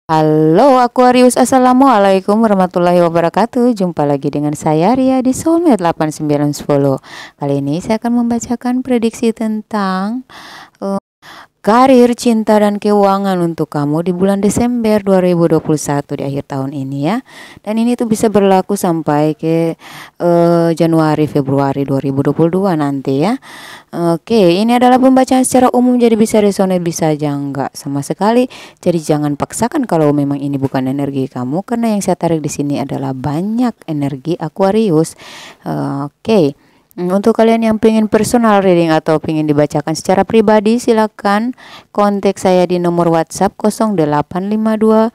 Halo Aquarius, Assalamualaikum warahmatullahi wabarakatuh. Jumpa lagi dengan saya Ria di Soulmate 8910. Kali ini saya akan membacakan prediksi tentang karir, cinta, dan keuangan untuk kamu di bulan Desember 2021 di akhir tahun ini ya. Dan ini tuh bisa berlaku sampai ke Januari Februari 2022 nanti ya. Oke, ini adalah pembacaan secara umum, jadi bisa resonate bisa aja enggak sama sekali. Jadi jangan paksakan kalau memang ini bukan energi kamu, karena yang saya tarik di sini adalah banyak energi Aquarius. Oke. Untuk kalian yang pengen personal reading atau pengen dibacakan secara pribadi, silakan kontak saya di nomor WhatsApp 0852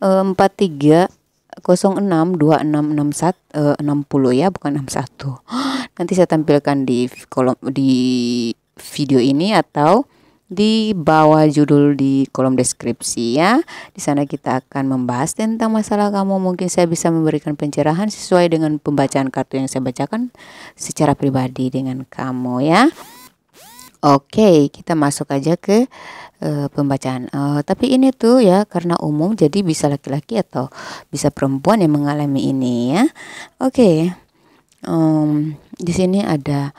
43 06 2661 60 ya, bukan 61. Nanti saya tampilkan di kolom di video ini atau di bawah judul di kolom deskripsi ya. Di sana kita akan membahas tentang masalah kamu. Mungkin saya bisa memberikan pencerahan sesuai dengan pembacaan kartu yang saya bacakan secara pribadi dengan kamu ya. Oke, kita masuk aja ke pembacaan. Tapi ini tuh ya karena umum, jadi bisa laki-laki atau bisa perempuan yang mengalami ini ya. Oke. Di sini ada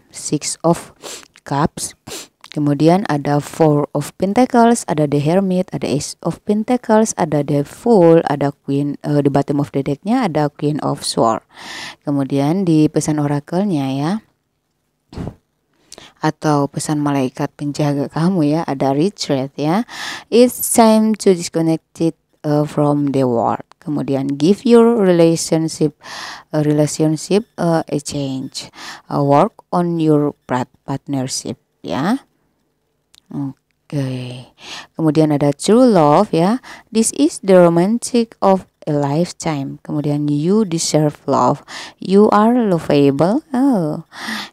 Six of Cups. Kemudian ada Four of Pentacles, ada The Hermit, ada Ace of Pentacles, ada The Fool, ada Queen, di bottom of the decknya ada Queen of Swords. Kemudian di pesan orakelnya ya, atau pesan malaikat penjaga kamu ya, ada Retreat ya. It's time to disconnect it from the world. Kemudian give your relationship a change. Work on your partnership ya. Oke. Kemudian ada true love ya. This is the romantic of a lifetime. Kemudian you deserve love. You are lovable.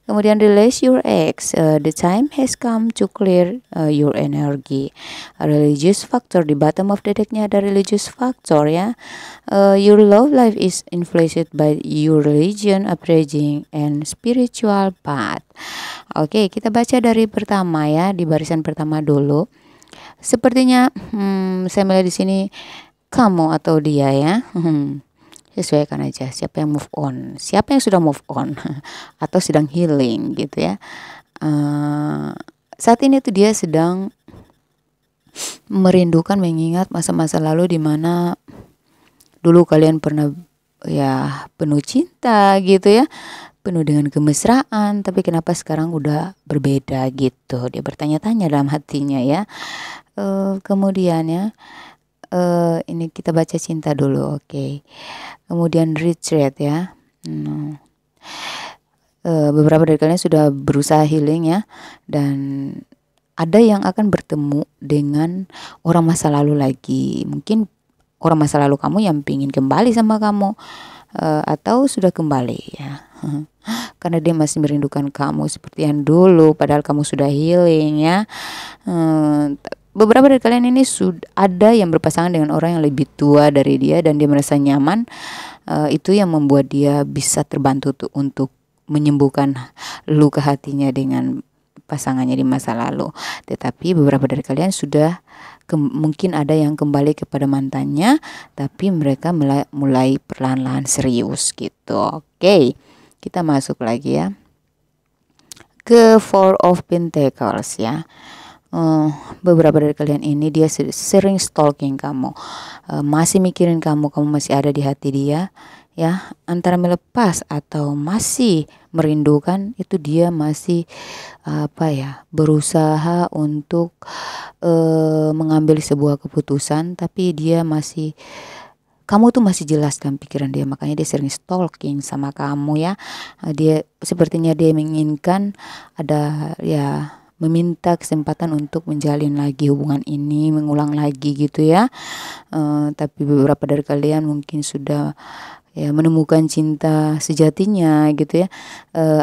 Kemudian release your ex. The time has come to clear your energy. Religious factor, di bottom of the decknya ada religious factor ya. Your love life is influenced by your religion, upbringing, and spiritual path. Oke, kita baca dari pertama ya, di barisan pertama dulu. Sepertinya saya melihat di sini kamu atau dia ya. Sesuaikan aja siapa yang move on, siapa yang sudah move on atau sedang healing gitu ya. Saat ini tuh dia sedang merindukan, mengingat masa-masa lalu di mana dulu kalian pernah ya penuh cinta gitu ya, penuh dengan kemesraan, tapi kenapa sekarang udah berbeda gitu. Dia bertanya-tanya dalam hatinya ya. Kemudian ya, ini kita baca cinta dulu, oke. Kemudian retreat ya. Beberapa dari kalian sudah berusaha healing ya, dan ada yang akan bertemu dengan orang masa lalu lagi. Mungkin orang masa lalu kamu yang ingin kembali sama kamu, atau sudah kembali ya. Karena dia masih merindukan kamu seperti yang dulu, padahal kamu sudah healing ya. Beberapa dari kalian ini sudah ada yang berpasangan dengan orang yang lebih tua dari dia, dan dia merasa nyaman. Itu yang membuat dia bisa terbantu untuk menyembuhkan luka hatinya dengan pasangannya di masa lalu. Tetapi beberapa dari kalian sudah mungkin ada yang kembali kepada mantannya, tapi mereka mulai perlahan-lahan serius gitu. Oke, kita masuk lagi ya ke Four of Pentacles ya. Beberapa dari kalian ini dia sering stalking kamu, masih mikirin kamu masih ada di hati dia ya. Antara melepas atau masih merindukan, itu dia masih berusaha untuk mengambil sebuah keputusan, tapi dia masih, kamu tuh masih jelaskan pikiran dia, makanya dia sering stalking sama kamu ya. Dia sepertinya dia menginginkan ada ya, meminta kesempatan untuk menjalin lagi hubungan ini, mengulang lagi gitu ya. Tapi beberapa dari kalian mungkin sudah ya menemukan cinta sejatinya gitu ya.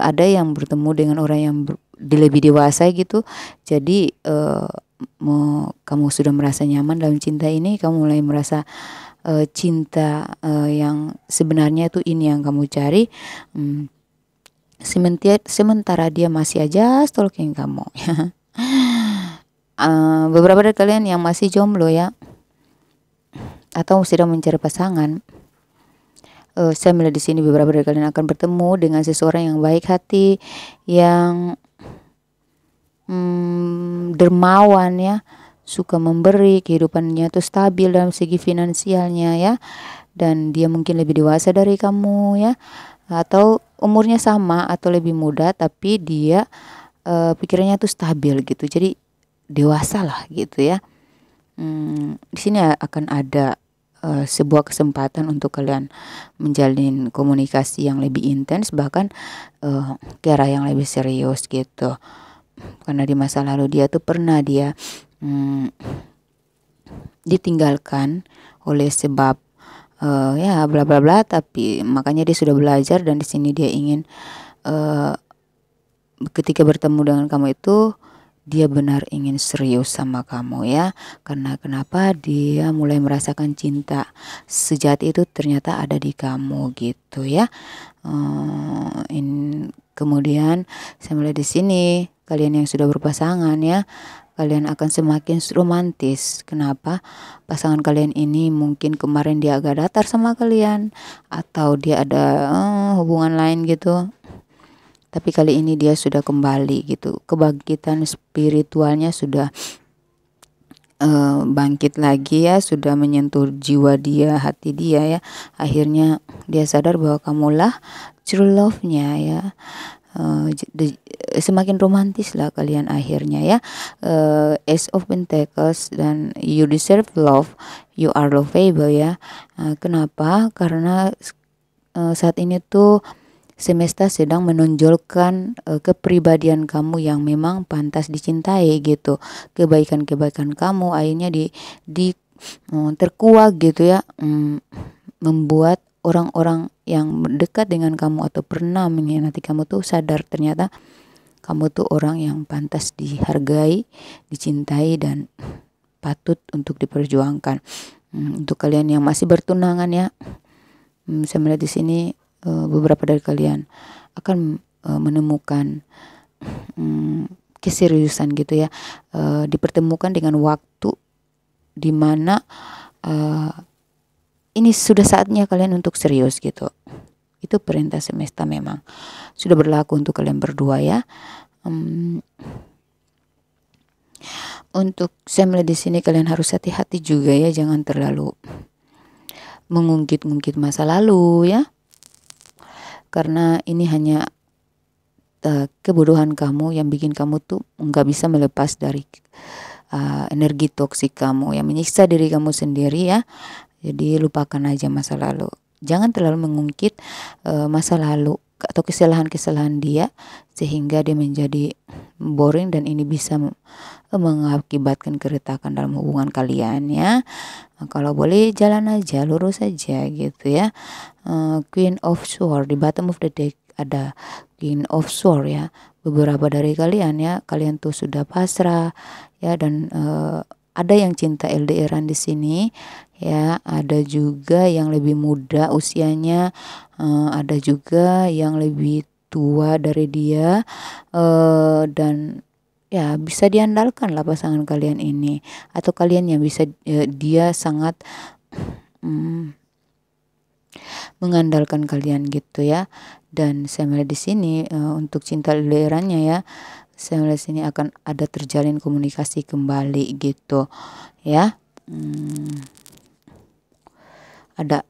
Ada yang bertemu dengan orang yang lebih dewasa gitu. Jadi kamu sudah merasa nyaman dalam cinta ini, kamu mulai merasa cinta yang sebenarnya itu ini yang kamu cari. Sementara dia masih aja stalking kamu. Beberapa dari kalian yang masih jomblo ya, atau sedang mencari pasangan, saya melihat di sini beberapa dari kalian akan bertemu dengan seseorang yang baik hati, yang dermawan ya, suka memberi, kehidupannya tuh stabil dalam segi finansialnya ya, dan dia mungkin lebih dewasa dari kamu ya, atau umurnya sama atau lebih muda, tapi dia pikirannya tuh stabil gitu, jadi dewasa lah gitu ya. Di sini akan ada sebuah kesempatan untuk kalian menjalin komunikasi yang lebih intens, bahkan ke arah yang lebih serius gitu. Karena di masa lalu dia tuh pernah dia ditinggalkan oleh sebab ya bla bla bla, tapi makanya dia sudah belajar, dan di sini dia ingin ketika bertemu dengan kamu itu dia benar ingin serius sama kamu ya. Karena kenapa? Dia mulai merasakan cinta sejati itu ternyata ada di kamu gitu ya. Kemudian saya mulai di sini, kalian yang sudah berpasangan ya, kalian akan semakin romantis. Kenapa? Pasangan kalian ini mungkin kemarin dia agak datar sama kalian, atau dia ada hubungan lain gitu. Tapi kali ini dia sudah kembali gitu. Kebangkitan spiritualnya sudah bangkit lagi ya, sudah menyentuh jiwa dia, hati dia ya. Akhirnya dia sadar bahwa kamulah true love-nya ya. Semakin romantis lah kalian akhirnya ya. Ace of Pentacles, dan you deserve love, you are lovable ya. Kenapa? Karena saat ini tuh semesta sedang menonjolkan kepribadian kamu yang memang pantas dicintai gitu. Kebaikan-kebaikan kamu akhirnya terkuak gitu ya, membuat orang-orang yang dekat dengan kamu atau pernah mengkhianati kamu tuh sadar ternyata kamu tuh orang yang pantas dihargai, dicintai, dan patut untuk diperjuangkan. Untuk kalian yang masih bertunangan ya, saya melihat di sini beberapa dari kalian akan menemukan keseriusan gitu ya, dipertemukan dengan waktu dimana ini sudah saatnya kalian untuk serius gitu. Itu perintah semesta memang sudah berlaku untuk kalian berdua ya. Untuk saya melihat di sini kalian harus hati-hati juga ya, jangan terlalu mengungkit-ungkit masa lalu ya. Karena ini hanya kebodohan kamu yang bikin kamu tuh nggak bisa melepas dari energi toksik kamu yang menyiksa diri kamu sendiri ya. Jadi lupakan aja masa lalu. Jangan terlalu mengungkit masa lalu atau kesalahan-kesalahan dia sehingga dia menjadi boring, dan ini bisa mengakibatkan keretakan dalam hubungan kalian ya. Kalau boleh jalan aja, lurus aja gitu ya. Queen of Swords di bottom of the deck, ada Queen of Swords ya. Beberapa dari kalian ya, kalian tuh sudah pasrah ya, dan ada yang cinta LDRan di sini ya, ada juga yang lebih muda usianya, ada juga yang lebih tua dari dia, dan ya bisa diandalkan lah pasangan kalian ini, atau kalian yang bisa dia sangat mengandalkan kalian gitu ya. Dan saya melihat di sini untuk cinta LDRannya ya, saya melihat sini akan ada terjalin komunikasi kembali gitu ya.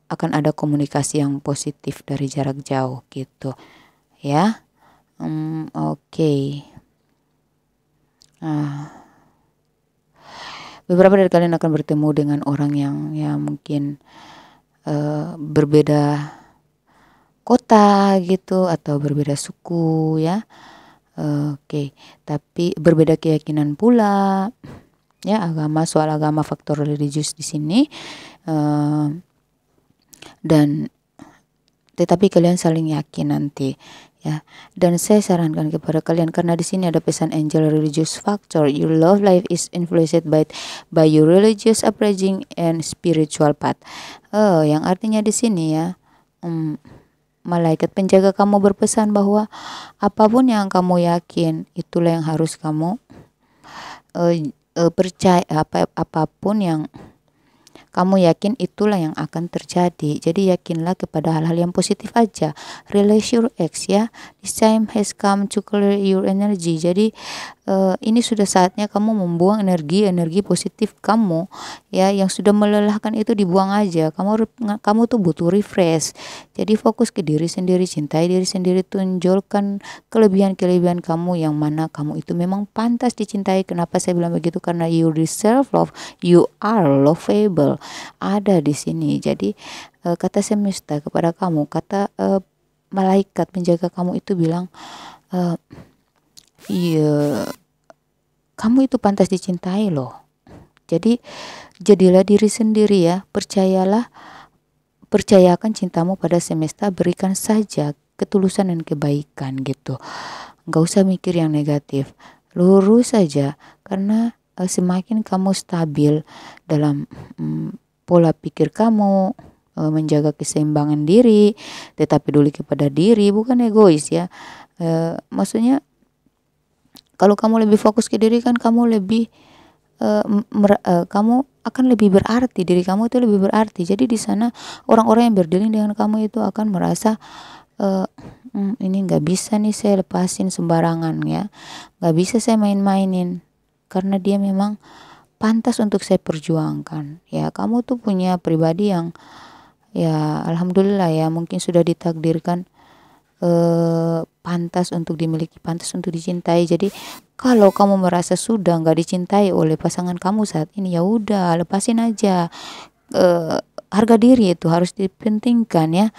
Akan ada komunikasi yang positif dari jarak jauh gitu ya. Oke. Beberapa dari kalian akan bertemu dengan orang yang mungkin berbeda kota gitu, atau berbeda suku ya. Oke, tapi berbeda keyakinan pula ya, agama, soal agama, faktor religius di sini, dan tetapi kalian saling yakin nanti ya. Dan saya sarankan kepada kalian, karena di sini ada pesan angel religious factor, your love life is influenced by your religious upbringing and spiritual path. Yang artinya di sini ya, malaikat penjaga kamu berpesan bahwa apapun yang kamu yakin itulah yang harus kamu percaya. Apapun yang kamu yakin itulah yang akan terjadi. Jadi yakinlah kepada hal-hal yang positif aja. Release your ex ya. This time has come to clear your energy. Jadi ini sudah saatnya kamu membuang energi positif kamu ya, yang sudah melelahkan itu dibuang aja. Kamu tuh butuh refresh. Jadi fokus ke diri sendiri, cintai diri sendiri, tunjukkan kelebihan-kelebihan kamu yang mana kamu itu memang pantas dicintai. Kenapa saya bilang begitu? Karena you deserve love, you are lovable. Ada di sini. Jadi kata semesta kepada kamu, kata malaikat penjaga kamu itu bilang, iya, kamu itu pantas dicintai loh. Jadi jadilah diri sendiri ya. Percayakan cintamu pada semesta, berikan saja ketulusan dan kebaikan gitu. Nggak usah mikir yang negatif, lurus saja. Karena semakin kamu stabil dalam pola pikir kamu, menjaga keseimbangan diri, tetap peduli kepada diri, bukan egois ya. Maksudnya kalau kamu lebih fokus ke diri kan kamu lebih kamu akan lebih berarti, diri kamu itu lebih berarti. Jadi di sana orang-orang yang berdealing dengan kamu itu akan merasa ini nggak bisa nih saya lepasin sembarangan ya, nggak bisa saya main-mainin, karena dia memang pantas untuk saya perjuangkan ya. Kamu tuh punya pribadi yang ya alhamdulillah ya, mungkin sudah ditakdirkan pantas untuk dimiliki, pantas untuk dicintai. Jadi kalau kamu merasa sudah nggak dicintai oleh pasangan kamu saat ini, ya udah lepasin aja. Harga diri itu harus dipentingkan ya.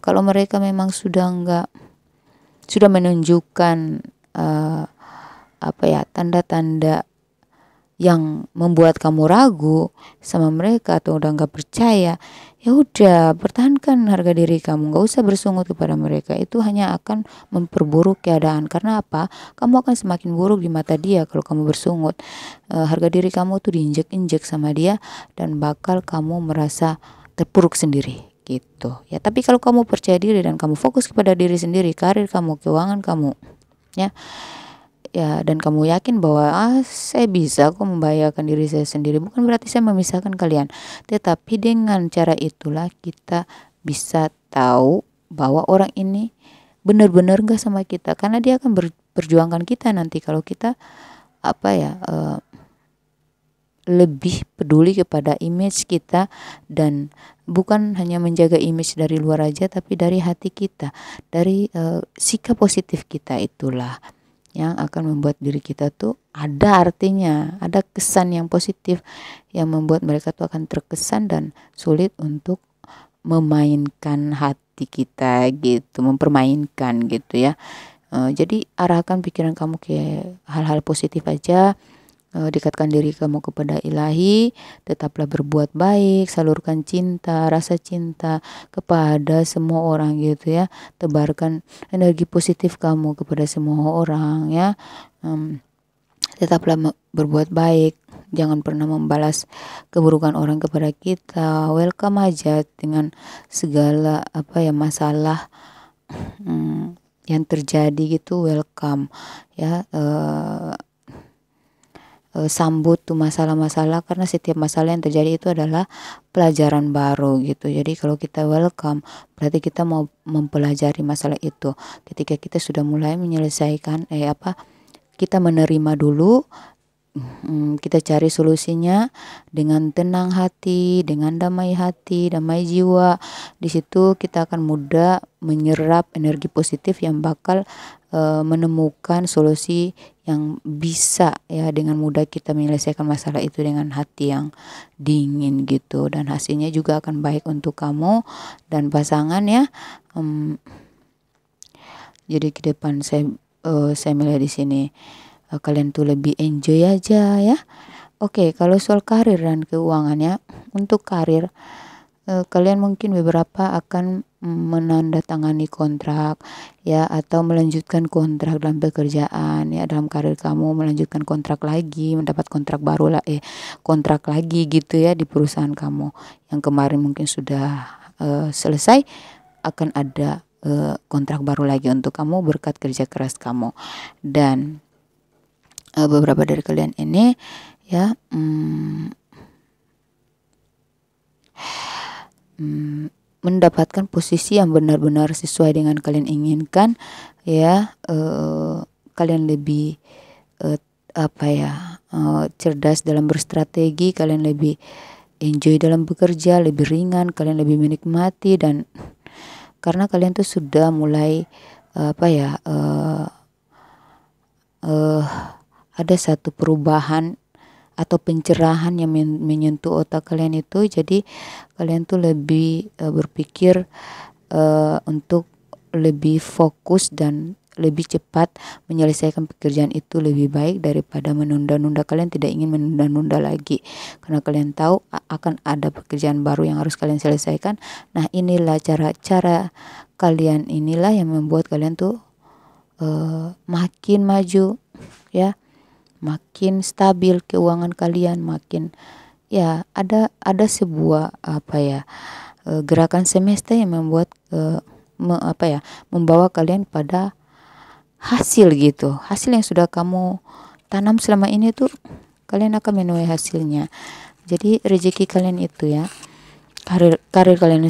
Kalau mereka memang sudah menunjukkan tanda-tanda yang membuat kamu ragu sama mereka atau udah nggak percaya, ya udah pertahankan harga diri kamu, nggak usah bersungut kepada mereka. Itu hanya akan memperburuk keadaan. Karena apa? Kamu akan semakin buruk di mata dia kalau kamu bersungut. Harga diri kamu tuh diinjek-injek sama dia dan bakal kamu merasa terpuruk sendiri gitu ya. Tapi kalau kamu percaya diri dan kamu fokus kepada diri sendiri, karir kamu, keuangan kamu ya, dan kamu yakin bahwa saya bisa kok membahayakan diri saya sendiri, bukan berarti saya memisahkan kalian, tetapi dengan cara itulah kita bisa tahu bahwa orang ini benar-benar gak sama kita, karena dia akan berjuangkan kita nanti kalau kita lebih peduli kepada image kita, dan bukan hanya menjaga image dari luar aja, tapi dari hati kita, dari sikap positif kita, itulah yang akan membuat diri kita tuh ada artinya, ada kesan yang positif yang membuat mereka tuh akan terkesan dan sulit untuk memainkan hati kita gitu, mempermainkan gitu ya. Jadi arahkan pikiran kamu ke hal-hal positif aja. Dekatkan diri kamu kepada ilahi, tetaplah berbuat baik, salurkan cinta, rasa cinta kepada semua orang gitu ya. Tebarkan energi positif kamu kepada semua orang ya. Tetaplah berbuat baik, jangan pernah membalas keburukan orang kepada kita. Welcome aja dengan segala masalah yang terjadi gitu, welcome ya. Sambut tuh masalah-masalah, karena setiap masalah yang terjadi itu adalah pelajaran baru gitu. Jadi kalau kita welcome, berarti kita mau mempelajari masalah itu. Ketika kita sudah mulai menyelesaikan kita menerima dulu, kita cari solusinya dengan tenang hati, dengan damai hati, damai jiwa. Di situ kita akan mudah menyerap energi positif yang bakal menemukan solusi yang bisa ya, dengan mudah kita menyelesaikan masalah itu dengan hati yang dingin gitu, dan hasilnya juga akan baik untuk kamu dan pasangan ya. Jadi ke depan saya melihat di sini kalian tuh lebih enjoy aja ya. Oke, kalau soal karir dan keuangannya, untuk karir kalian mungkin beberapa akan menandatangani kontrak ya, atau melanjutkan kontrak dalam pekerjaan ya, dalam karir kamu melanjutkan kontrak lagi, mendapat kontrak baru lah kontrak lagi gitu ya di perusahaan kamu yang kemarin mungkin sudah selesai, akan ada kontrak baru lagi untuk kamu berkat kerja keras kamu. Dan beberapa dari kalian ini ya mendapatkan posisi yang benar-benar sesuai dengan kalian inginkan, ya. Kalian lebih cerdas dalam berstrategi, kalian lebih enjoy dalam bekerja, lebih ringan, kalian lebih menikmati, dan karena kalian tuh sudah mulai ada satu perubahan atau pencerahan yang menyentuh otak kalian itu, jadi kalian tuh lebih berpikir untuk lebih fokus dan lebih cepat menyelesaikan pekerjaan itu lebih baik daripada menunda-nunda. Kalian tidak ingin menunda-nunda lagi karena kalian tahu akan ada pekerjaan baru yang harus kalian selesaikan. Nah, inilah cara kalian, inilah yang membuat kalian tuh makin maju, ya, makin stabil keuangan kalian, makin, ya, ada sebuah gerakan semesta yang membuat membawa kalian pada hasil gitu. Hasil yang sudah kamu tanam selama ini tuh kalian akan menuai hasilnya. Jadi rezeki kalian itu, ya, karir kalian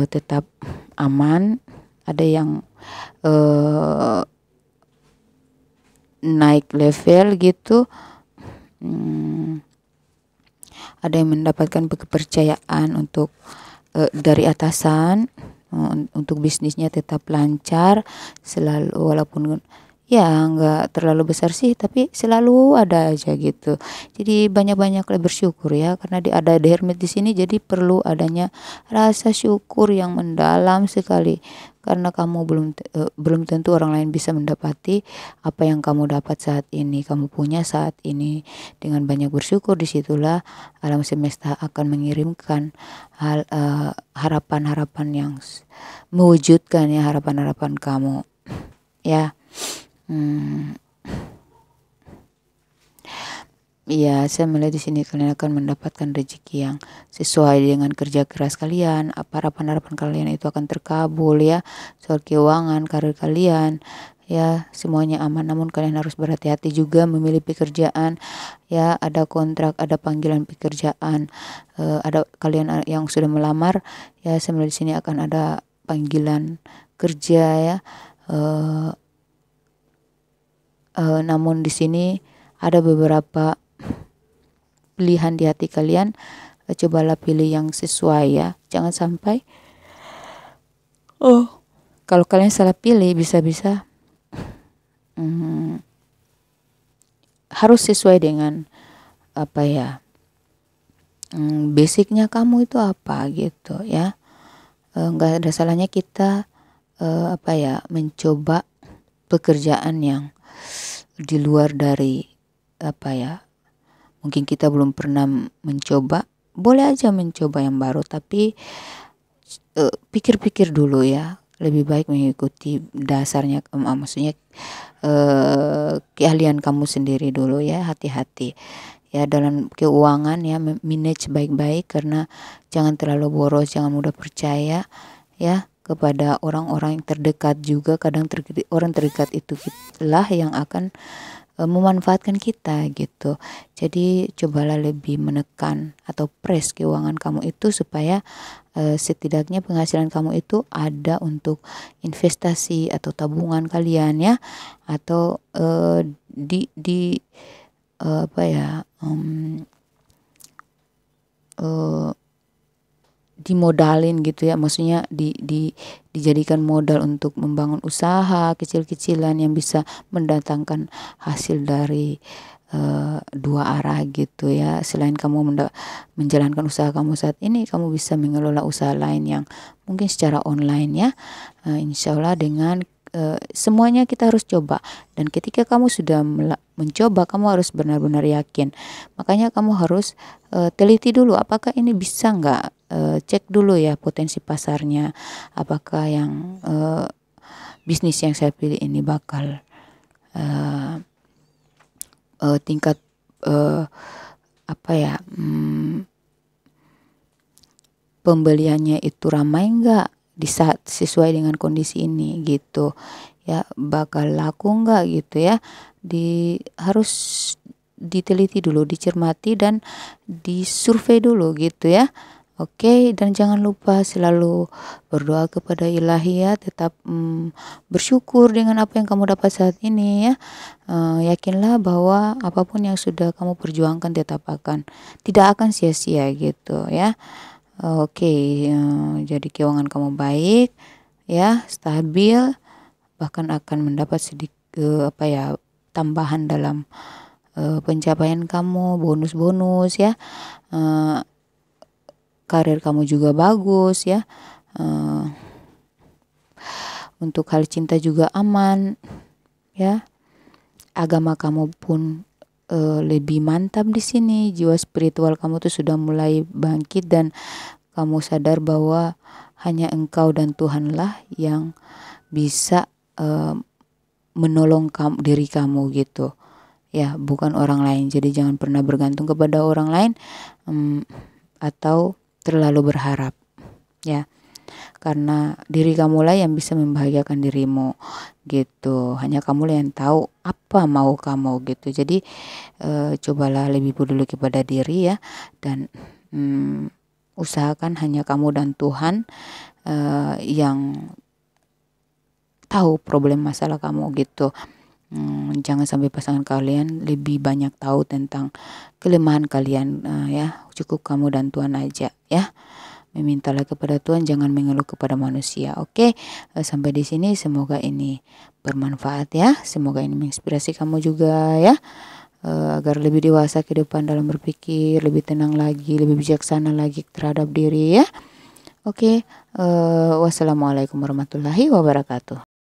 tetap aman. Ada yang naik level gitu. Ada yang mendapatkan kepercayaan untuk dari atasan, untuk bisnisnya tetap lancar selalu, walaupun ya nggak terlalu besar sih, tapi selalu ada aja gitu. Jadi banyak-banyaklah bersyukur, ya, karena ada hermit di sini, jadi perlu adanya rasa syukur yang mendalam sekali, karena kamu belum tentu orang lain bisa mendapati apa yang kamu dapat saat ini, kamu punya saat ini. Dengan banyak bersyukur, disitulah alam semesta akan mengirimkan harapan-harapan yang mewujudkan, ya, harapan-harapan kamu, ya. Iya, saya melihat di sini kalian akan mendapatkan rezeki yang sesuai dengan kerja keras kalian. Harapan-harapan kalian itu akan terkabul, ya. Soal keuangan, karir kalian, ya, semuanya aman. Namun kalian harus berhati-hati juga memilih pekerjaan, ya. Ada kontrak, ada panggilan pekerjaan. Ada kalian yang sudah melamar, ya, saya melihat di sini akan ada panggilan kerja, ya. Namun di sini ada beberapa pilihan di hati kalian. Cobalah pilih yang sesuai, ya. Jangan sampai kalau kalian salah pilih, bisa-bisa harus sesuai dengan basicnya kamu itu apa gitu, ya. Nggak ada salahnya kita mencoba pekerjaan yang di luar dari mungkin kita belum pernah mencoba. Boleh aja mencoba yang baru, tapi pikir-pikir dulu, ya. Lebih baik mengikuti dasarnya, maksudnya keahlian kamu sendiri dulu, ya. Hati-hati, ya, dalam keuangan, ya, manage baik-baik, karena jangan terlalu boros, jangan mudah percaya, ya, kepada orang-orang yang terdekat juga. Kadang orang terdekat itu lah yang akan memanfaatkan kita gitu. Jadi cobalah lebih menekan atau press keuangan kamu itu supaya setidaknya penghasilan kamu itu ada untuk investasi atau tabungan kalian, ya, atau dimodalin gitu, ya, maksudnya dijadikan modal untuk membangun usaha kecil-kecilan yang bisa mendatangkan hasil dari dua arah gitu, ya. Selain kamu menjalankan usaha kamu saat ini, kamu bisa mengelola usaha lain yang mungkin secara online, ya. Insya Allah dengan semuanya kita harus coba, dan ketika kamu sudah mencoba, kamu harus benar-benar yakin. Makanya kamu harus teliti dulu apakah ini bisa nggak. Cek dulu, ya, potensi pasarnya, apakah yang bisnis yang saya pilih ini bakal tingkat pembeliannya itu ramai nggak di saat sesuai dengan kondisi ini gitu, ya, bakal laku nggak gitu, ya. Harus diteliti dulu, dicermati, dan disurvei dulu gitu, ya. Oke, dan jangan lupa selalu berdoa kepada Ilahi ya, tetap bersyukur dengan apa yang kamu dapat saat ini ya. Yakinlah bahwa apapun yang sudah kamu perjuangkan tidak akan sia-sia gitu ya. Oke, jadi keuangan kamu baik ya, stabil, bahkan akan mendapat sedikit tambahan dalam pencapaian kamu, bonus-bonus ya. Karir kamu juga bagus ya. Untuk hal cinta juga aman ya. Agama kamu pun lebih mantap di sini. Jiwa spiritual kamu tuh sudah mulai bangkit dan kamu sadar bahwa hanya Engkau dan Tuhanlah yang bisa menolong diri kamu gitu ya, bukan orang lain. Jadi jangan pernah bergantung kepada orang lain atau terlalu berharap ya, karena diri kamulah yang bisa membahagiakan dirimu gitu. Hanya kamulah yang tahu apa mau kamu gitu. Jadi cobalah lebih peduli kepada diri ya, dan usahakan hanya kamu dan Tuhan yang tahu problem masalah kamu gitu. Jangan sampai pasangan kalian lebih banyak tahu tentang kelemahan kalian ya. Cukup kamu dan Tuhan aja ya. Memintalah kepada Tuhan, jangan mengeluh kepada manusia. Oke, sampai di sini semoga ini bermanfaat ya. Semoga ini menginspirasi kamu juga ya, agar lebih dewasa ke depan dalam berpikir, lebih tenang lagi, lebih bijaksana lagi terhadap diri ya. Oke, wassalamualaikum warahmatullahi wabarakatuh.